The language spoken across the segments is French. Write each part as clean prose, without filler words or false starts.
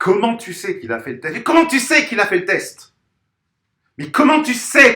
comment tu sais qu'il a fait le test? Mais comment tu sais qu'il a fait le test? Mais comment tu sais?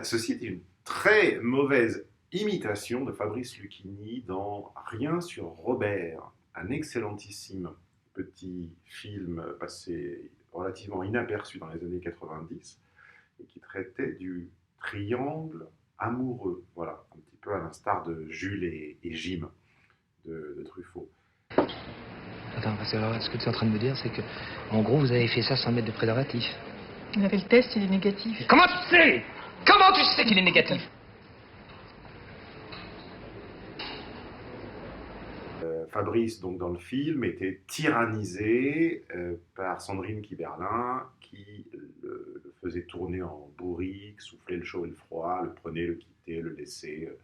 Ceci est une très mauvaise imitation de Fabrice Lucchini dans Rien sur Robert, un excellentissime petit film passé relativement inaperçu dans les années 90 et qui traitait du triangle amoureux. Voilà, un petit peu à l'instar de Jules et Jim de Truffaut. Attends, parce que alors, ce que tu es en train de me dire, c'est que, en gros, vous avez fait ça sans mettre de préservatif. On a fait le test, il est négatif. Comment tu sais? Comment tu sais qu'il est négatif? Fabrice, donc dans le film, était tyrannisé par Sandrine Kiberlin, qui le faisait tourner en bourrique, soufflait le chaud et le froid, le prenait, le quittait, le laissait,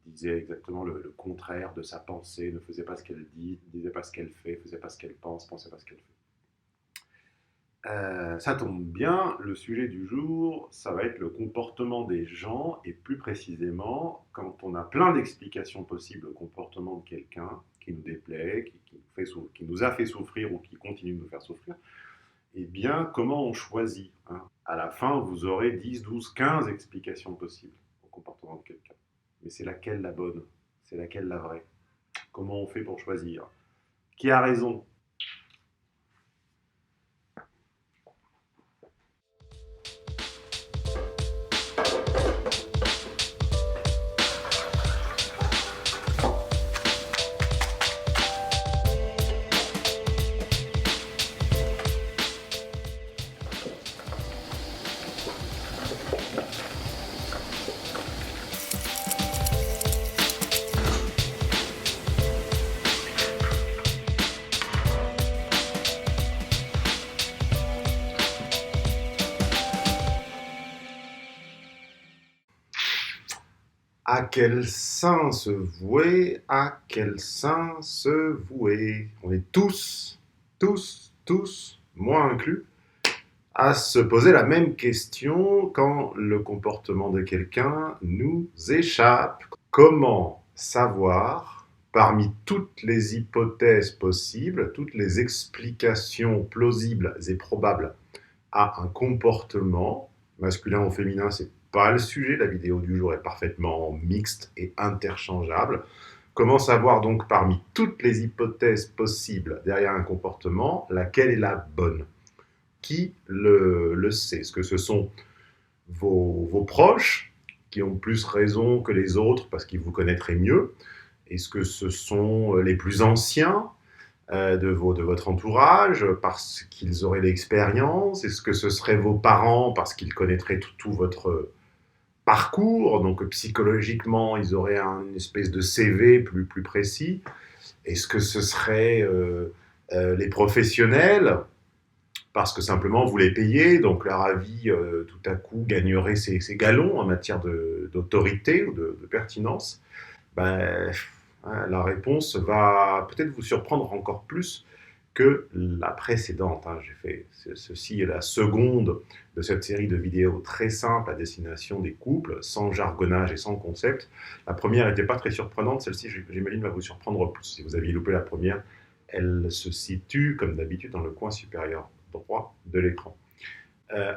disait exactement le contraire de sa pensée, ne faisait pas ce qu'elle dit, disait pas ce qu'elle fait, faisait pas ce qu'elle pense, pensait pas ce qu'elle fait. Ça tombe bien, le sujet du jour, ça va être le comportement des gens, et plus précisément, quand on a plein d'explications possibles au comportement de quelqu'un qui nous déplaît, qui nous a fait souffrir ou qui continue de nous faire souffrir, eh bien, comment on choisit, hein? À la fin, vous aurez 10, 12, 15 explications possibles au comportement de quelqu'un. Mais c'est laquelle la bonne? C'est laquelle la vraie? Comment on fait pour choisir? Qui a raison? À quel saint se vouer? À quel saint se vouer? On est tous, moi inclus, à se poser la même question quand le comportement de quelqu'un nous échappe. Comment savoir, parmi toutes les hypothèses possibles, toutes les explications plausibles et probables à un comportement, masculin ou féminin, c'est pas le sujet, la vidéo du jour est parfaitement mixte et interchangeable. Comment savoir donc parmi toutes les hypothèses possibles derrière un comportement, laquelle est la bonne? Qui le sait? Est-ce que ce sont vos proches qui ont plus raison que les autres parce qu'ils vous connaîtraient mieux? Est-ce que ce sont les plus anciens de votre entourage parce qu'ils auraient l'expérience? Est-ce que ce seraient vos parents parce qu'ils connaîtraient tout votre parcours, donc psychologiquement ils auraient une espèce de CV plus précis? Est-ce que ce serait les professionnels parce que simplement vous les payez, donc leur avis tout à coup gagnerait ses galons en matière d'autorité ou de pertinence? Ben, la réponse va peut-être vous surprendre encore plus que la précédente. J'ai fait ceci est la seconde de cette série de vidéos très simples à destination des couples, sans jargonnage et sans concept. La première n'était pas très surprenante, celle-ci j'imagine va vous surprendre plus. Si vous aviez loupé la première, elle se situe comme d'habitude dans le coin supérieur droit de l'écran.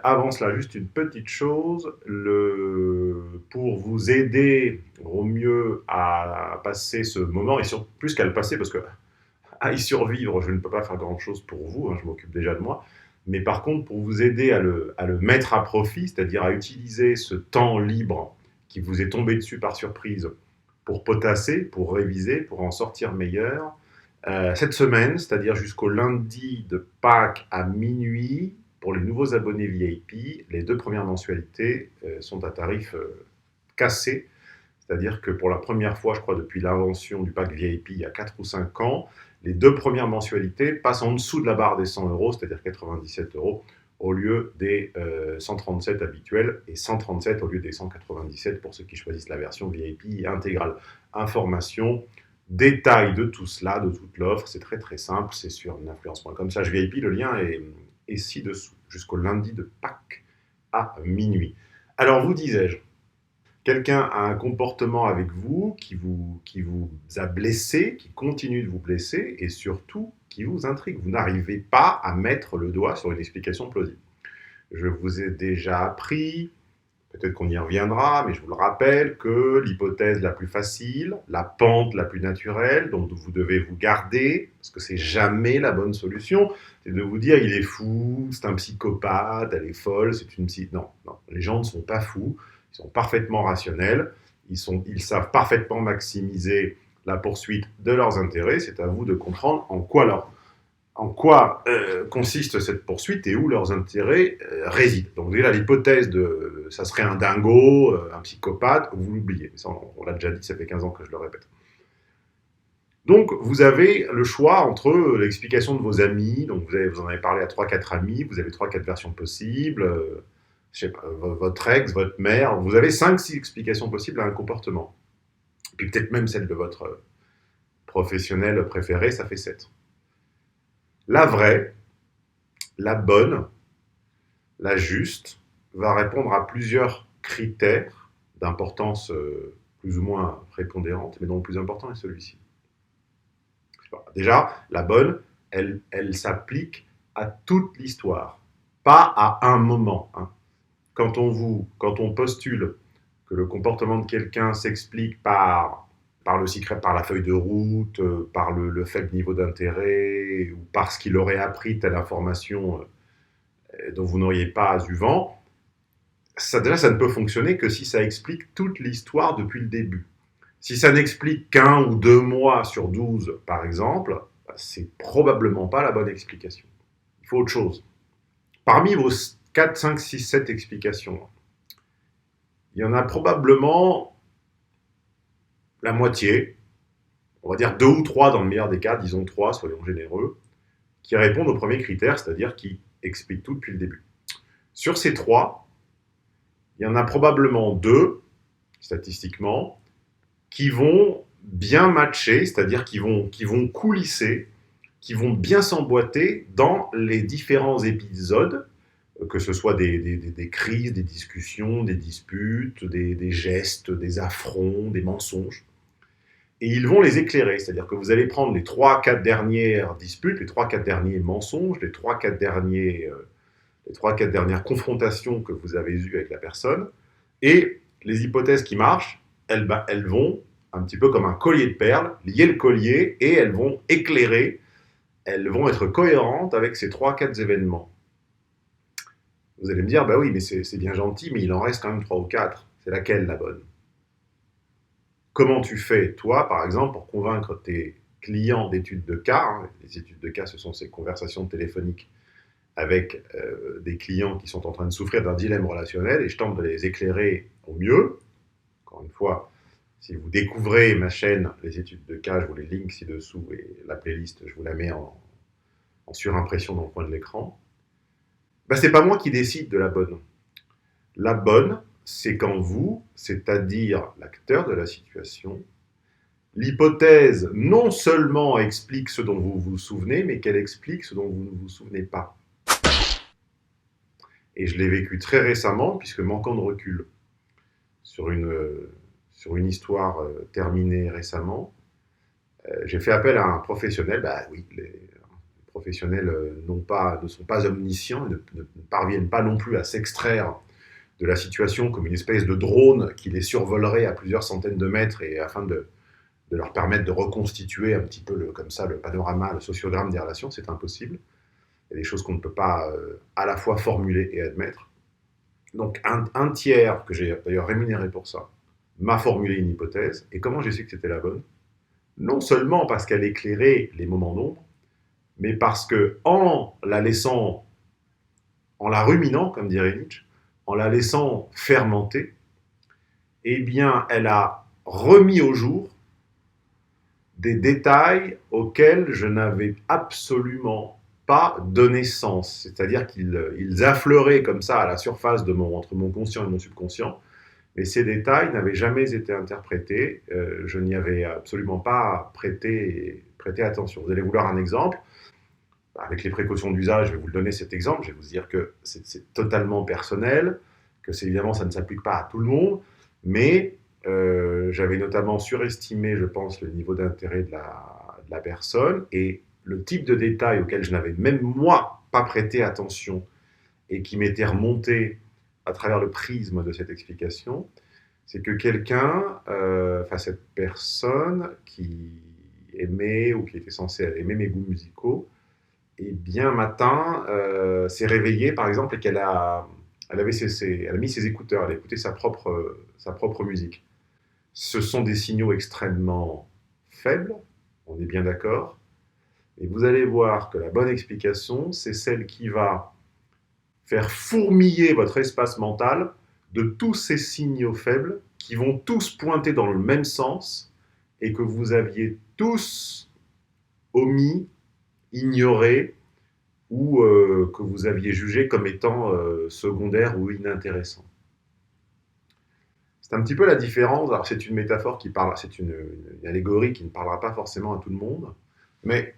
Avant cela, juste une petite chose, pour vous aider au mieux à passer ce moment, et plus qu'à le passer, parce que à y survivre, je ne peux pas faire grand-chose pour vous, je m'occupe déjà de moi, mais par contre, pour vous aider à le mettre à profit, c'est-à-dire à utiliser ce temps libre qui vous est tombé dessus par surprise pour potasser, pour réviser, pour en sortir meilleur, cette semaine, c'est-à-dire jusqu'au lundi de Pâques à minuit, pour les nouveaux abonnés VIP, les 2 premières mensualités sont à tarif cassé. C'est-à-dire que pour la première fois, je crois, depuis l'invention du pack VIP il y a 4 ou 5 ans, les 2 premières mensualités passent en dessous de la barre des 100 €, c'est-à-dire 97 € au lieu des 137 habituels et 137 au lieu des 197 pour ceux qui choisissent la version VIP intégrale. Information, détail de tout cela, de toute l'offre, c'est très très simple, c'est sur ninfluence.com/VIP, le lien est ci-dessous, jusqu'au lundi de Pâques à minuit. Alors vous disais-je, quelqu'un a un comportement avec vous qui vous a blessé, qui continue de vous blesser, et surtout qui vous intrigue. Vous n'arrivez pas à mettre le doigt sur une explication plausible. Je vous ai déjà appris, peut-être qu'on y reviendra, mais je vous le rappelle, que l'hypothèse la plus facile, la pente la plus naturelle, dont vous devez vous garder, parce que c'est jamais la bonne solution, c'est de vous dire il est fou, c'est un psychopathe, elle est folle, c'est une psy... Non, non, les gens ne sont pas fous, ils sont parfaitement rationnels, ils savent parfaitement maximiser la poursuite de leurs intérêts, c'est à vous de comprendre en quoi consiste cette poursuite et où leurs intérêts résident. Donc déjà, l'hypothèse de ça serait un dingo, un psychopathe, vous l'oubliez. Ça, on l'a déjà dit, ça fait 15 ans que je le répète. Donc, vous avez le choix entre l'explication de vos amis, donc vous en avez parlé à 3-4 amis, vous avez 3-4 versions possibles, je sais pas, votre ex, votre mère, vous avez 5-6 explications possibles à un comportement. Puis peut-être même celle de votre professionnel préféré, ça fait 7. La vraie, la bonne, la juste, va répondre à plusieurs critères d'importance plus ou moins prépondérante, mais dont le plus important est celui-ci. Déjà, la bonne, elle s'applique à toute l'histoire, pas à un moment. Hein. Quand on postule que le comportement de quelqu'un s'explique par le secret, par la feuille de route, par le faible niveau d'intérêt, ou parce qu'il aurait appris telle information dont vous n'auriez pas eu vent, déjà, ça ne peut fonctionner que si ça explique toute l'histoire depuis le début. Si ça n'explique qu'1 ou 2 mois sur 12, par exemple, c'est probablement pas la bonne explication. Il faut autre chose. Parmi vos 4, 5, 6, 7 explications, il y en a probablement la moitié, on va dire 2 ou 3 dans le meilleur des cas, disons 3, soyons généreux, qui répondent au premier critère, c'est-à-dire qui expliquent tout depuis le début. Sur ces 3, il y en a probablement 2, statistiquement, qui vont bien matcher, c'est-à-dire qui vont coulisser, qui vont bien s'emboîter dans les différents épisodes, que ce soit des crises, des discussions, des disputes, des gestes, des affronts, des mensonges. Et ils vont les éclairer, c'est-à-dire que vous allez prendre les 3-4 dernières disputes, les 3-4 derniers mensonges, les 3-4 dernières confrontations que vous avez eues avec la personne, et les hypothèses qui marchent, elles vont, un petit peu comme un collier de perles, lier le collier et elles vont éclairer, elles vont être cohérentes avec ces 3-4 événements. Vous allez me dire, bah oui, mais c'est bien gentil, mais il en reste quand même 3 ou 4. C'est laquelle la bonne? Comment tu fais, toi, par exemple, pour convaincre tes clients d'études de cas, hein, les études de cas, ce sont ces conversations téléphoniques avec des clients qui sont en train de souffrir d'un dilemme relationnel, et je tente de les éclairer au mieux. Encore une fois, si vous découvrez ma chaîne, les études de cas, je vous les link ci-dessous, et la playlist, je vous la mets en surimpression dans le coin de l'écran. Ben, c'est pas moi qui décide de la bonne. La bonne, c'est quand vous, c'est-à-dire l'acteur de la situation, l'hypothèse non seulement explique ce dont vous vous souvenez, mais qu'elle explique ce dont vous ne vous souvenez pas. Et je l'ai vécu très récemment, puisque manquant de recul sur une histoire terminée récemment, j'ai fait appel à un professionnel. Bah oui, les professionnels ne sont pas omniscients, ne parviennent pas non plus à s'extraire de la situation comme une espèce de drone qui les survolerait à plusieurs centaines de mètres et afin de leur permettre de reconstituer un petit peu comme ça le panorama, le sociogramme des relations, c'est impossible. Il y a des choses qu'on ne peut pas à la fois formuler et admettre. Donc un tiers, que j'ai d'ailleurs rémunéré pour ça, m'a formulé une hypothèse. Et comment j'ai su que c'était la bonne? Non seulement parce qu'elle éclairait les moments d'ombre, mais parce que en la ruminant, comme dirait Nietzsche, en la laissant fermenter, eh bien, elle a remis au jour des détails auxquels je n'avais absolument pas donné sens. C'est-à-dire qu'ils affleuraient comme ça à la surface entre mon conscient et mon subconscient, mais ces détails n'avaient jamais été interprétés. Je n'y avais absolument pas prêté attention. Vous allez vouloir un exemple. Avec les précautions d'usage, je vais vous le donner cet exemple. Je vais vous dire que c'est totalement personnel, que évidemment ça ne s'applique pas à tout le monde, mais j'avais notamment surestimé, je pense, le niveau d'intérêt de la personne, et le type de détail auquel je n'avais même moi pas prêté attention et qui m'était remonté à travers le prisme de cette explication, c'est que quelqu'un, cette personne qui aimait ou qui était censée aimer mes goûts musicaux, et bien un matin s'est réveillée par exemple et elle a mis ses écouteurs, elle a écouté sa propre musique. Ce sont des signaux extrêmement faibles, on est bien d'accord, et vous allez voir que la bonne explication, c'est celle qui va faire fourmiller votre espace mental de tous ces signaux faibles qui vont tous pointer dans le même sens et que vous aviez tous omis, ignoré ou que vous aviez jugé comme étant secondaire ou inintéressant. C'est un petit peu la différence. Alors c'est une métaphore qui parle, c'est une allégorie qui ne parlera pas forcément à tout le monde, mais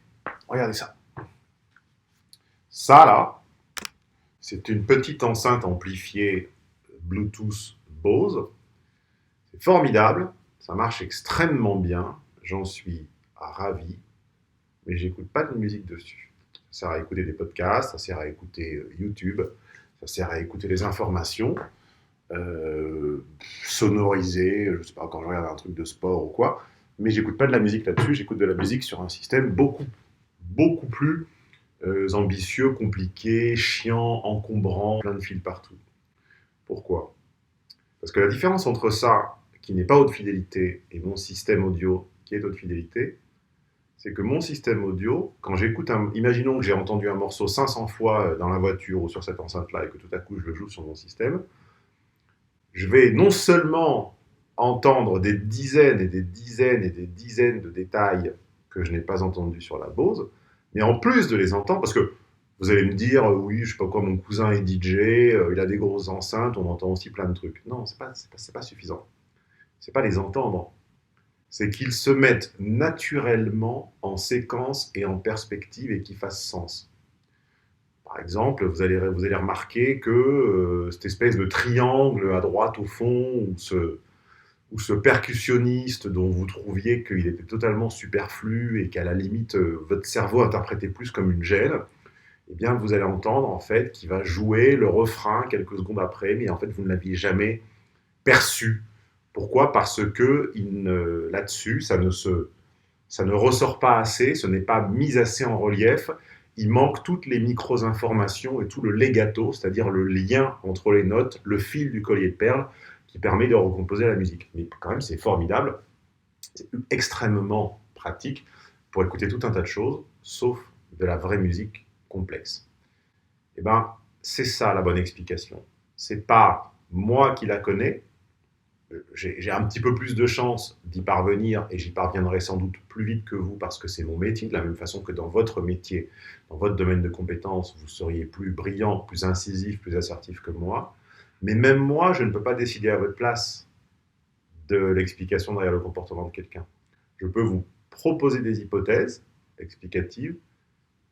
regardez ça. Ça là, c'est une petite enceinte amplifiée Bluetooth Bose. C'est formidable, ça marche extrêmement bien, j'en suis ravi, mais j'écoute pas de musique dessus. Ça sert à écouter des podcasts, ça sert à écouter YouTube, ça sert à écouter les informations, sonoriser, je sais pas, quand je regarde un truc de sport ou quoi, mais j'écoute pas de la musique là-dessus, j'écoute de la musique sur un système beaucoup plus ambitieux, compliqué, chiant, encombrant, plein de fils partout. Pourquoi ? Parce que la différence entre ça, qui n'est pas haute fidélité, et mon système audio, qui est haute fidélité, c'est que mon système audio, quand j'écoute imaginons que j'ai entendu un morceau 500 fois dans la voiture ou sur cette enceinte-là, et que tout à coup je le joue sur mon système, je vais non seulement entendre des dizaines et des dizaines et des dizaines de détails que je n'ai pas entendus sur la Bose, mais en plus de les entendre, parce que vous allez me dire, oui, je sais pas quoi, mon cousin est DJ, il a des grosses enceintes, on entend aussi plein de trucs. Non, c'est pas suffisant. C'est pas les entendre. C'est qu'ils se mettent naturellement en séquence et en perspective et qu'ils fassent sens. Par exemple, vous allez remarquer que cette espèce de triangle à droite au fond, ou ce percussionniste dont vous trouviez qu'il était totalement superflu et qu'à la limite, votre cerveau interprétait plus comme une gêne, eh bien, vous allez entendre en fait qu'il va jouer le refrain quelques secondes après, mais en fait, vous ne l'aviez jamais perçu. Pourquoi ? Parce que là-dessus, ça ne ressort pas assez, ce n'est pas mis assez en relief. Il manque toutes les micro-informations et tout le legato, c'est-à-dire le lien entre les notes, le fil du collier de perles qui permet de recomposer la musique. Mais quand même, c'est formidable, c'est extrêmement pratique pour écouter tout un tas de choses, sauf de la vraie musique complexe. Eh bien, c'est ça la bonne explication. C'est pas moi qui la connais, j'ai un petit peu plus de chance d'y parvenir et j'y parviendrai sans doute plus vite que vous parce que c'est mon métier, de la même façon que dans votre métier, dans votre domaine de compétences, vous seriez plus brillant, plus incisif, plus assertif que moi. Mais même moi, je ne peux pas décider à votre place de l'explication derrière le comportement de quelqu'un. Je peux vous proposer des hypothèses explicatives,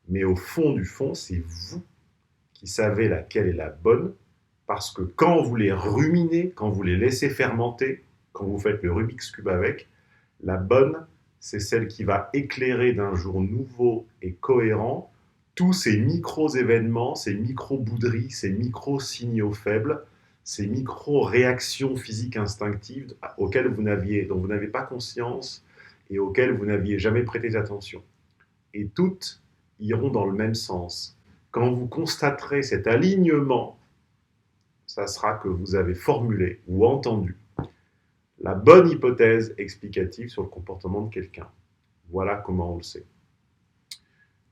mais au fond du fond, c'est vous qui savez laquelle est la bonne, parce que quand vous les ruminez, quand vous les laissez fermenter, quand vous faites le Rubik's Cube avec, la bonne, c'est celle qui va éclairer d'un jour nouveau et cohérent tous ces micro-événements, ces micro-bouderies, ces micro-signaux faibles, ces micro-réactions physiques instinctives dont vous n'avez pas conscience et auxquelles vous n'aviez jamais prêté attention. Et toutes iront dans le même sens. Quand vous constaterez cet alignement, ça sera que vous avez formulé ou entendu la bonne hypothèse explicative sur le comportement de quelqu'un. Voilà comment on le sait.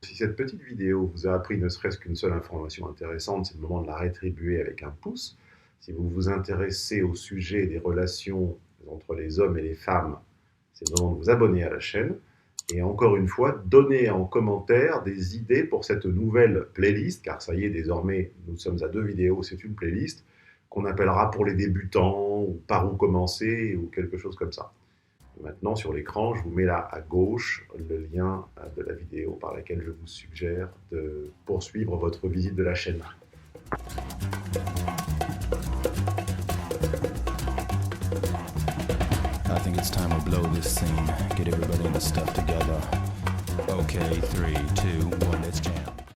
Si cette petite vidéo vous a appris ne serait-ce qu'une seule information intéressante, c'est le moment de la rétribuer avec un pouce. Si vous vous intéressez au sujet des relations entre les hommes et les femmes, c'est le moment de vous abonner à la chaîne. Et encore une fois, donnez en commentaire des idées pour cette nouvelle playlist, car ça y est, désormais, nous sommes à 2 vidéos, c'est une playlist, qu'on appellera pour les débutants, ou par où commencer, ou quelque chose comme ça. Maintenant, sur l'écran, je vous mets là à gauche le lien de la vidéo par laquelle je vous suggère de poursuivre votre visite de la chaîne. I think it's time to blow this scene, get everybody in the stuff together. Okay. Okay, 3, 2, 1, let's jam.